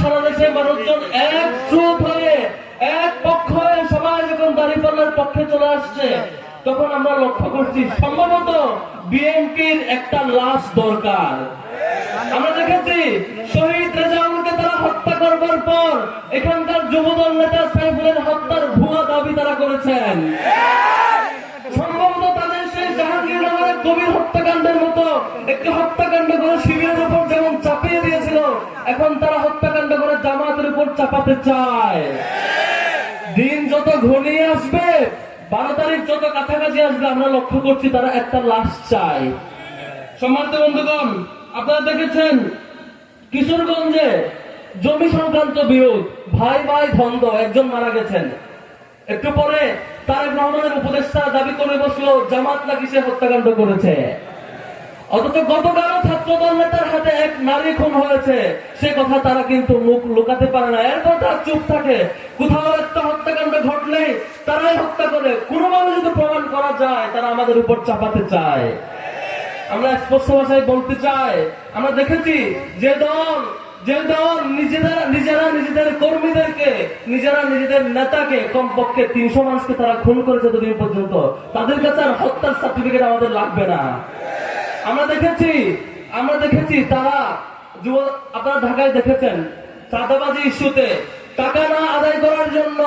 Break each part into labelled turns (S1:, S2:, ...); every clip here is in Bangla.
S1: সারা দেশের মানুষজন একজোট হয়ে এক পক্ষ হয়ে সবাই যখন দাঁড়িপাল্লার পক্ষে চলে আসছে, তখন আমরা লক্ষ্য করছি সম্ভবত বিএনপির একটা লাশ দরকার। আমরা দেখেছি শহীদ রেজাউলকে তারা হত্যা করবার পর এখানকার যুবদল নেতা সাইফুলের হত্যার ভুয়া দাবি তারা করেছেন। সম্ভবত তাদের সেই জাহাঙ্গীরনগরের কবির হত্যাকাণ্ডের মতো একটি হত্যাকাণ্ড করে শিবিরের উপর যেমন চাপিয়ে দিয়েছিল, এখন তারা হত্যাকাণ্ড করে জামাতের উপর চাপাতে চায়। দিন যত ঘনিয়ে আসবে, 12 তারিখ যত কাছাকাছি আসবে, আমরা লক্ষ্য করছি তারা একটা লাশ চায়। সম্মানিত বন্ধুগণ, আপনারা দেখেছেন কিশোরগঞ্জে জমি সংক্রান্ত বিরোধ, ভাই ভাই দ্বন্দ্ব, একজন মারা গেছেন। একটু পরে তারেক রহমানের উপদেষ্টা দাবি করে বসলো জামাত নাকি সে হত্যাকাণ্ড করেছে। অথচ গতকাল ছাত্রদল নেতার হাতে এক নারী খুন হয়েছে, সে কথা তারা কিন্তু মুখ লুকাতে পারে না। এরপর তারা চুপ থাকে। কোথাও একটা হত্যাকাণ্ড ঘটলে তারাই হত্যা করে, কোনোভাবে যদি প্রমাণ করা যায় তারা আমাদের উপর চাপাতে চায়। আমরা স্পষ্ট ভাষায় বলতে চাই, আমরা দেখেছি যে দল নিজেরা নিজেদের কর্মীদেরকে, নিজেরা নিজেদের নেতাকে, কমপক্ষে 300 মানুষকে তারা খুন করেছে যতদিন পর্যন্ত, তাদের কাছে আর হত্যার সার্টিফিকেট আমাদের লাগবে না। আমরা দেখেছি তারা আপনারা ঢাকায় দেখেছেন চাঁদাবাজি ইস্যুতে টাকা না আদায় করার জন্য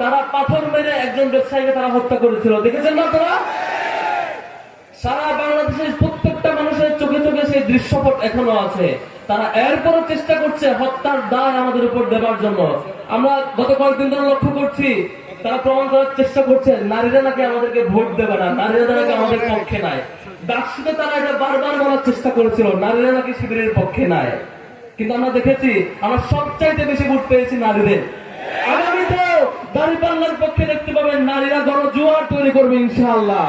S1: তারা পাথর মেরে একজন ব্যবসায়ীকে তারা হত্যা করেছিল, দেখেছেন না তারা? সারা বাংলাদেশের প্রত্যেকটা মানুষের চোখে চোখে সেই দৃশ্যপট এখনো আছে। তারা এরপরও চেষ্টা করছে হত্যার দায় আমাদের উপর দেবার জন্য। আমরা গত কয়েকদিন ধরে লক্ষ্য করছি তারা প্রমাণ করার চেষ্টা করছে নারীরা নাকি আমাদেরকে ভোট দেবে না, নারীরা নাকি আমাদের পক্ষে নাই। ডাকসুতে তারা এটা বারবার বলার চেষ্টা করেছিল নারীরা নাকি শিবিরের পক্ষে নাই, কিন্তু আমরা দেখেছি আমরা সবচাইতে বেশি ভোট পেয়েছি নারীদের। আগামীতেও দাঁড়িপাল্লার পক্ষে দেখতে পাবেন নারীরা গণজোয়ার তৈরি করবে ইনশাআল্লাহ।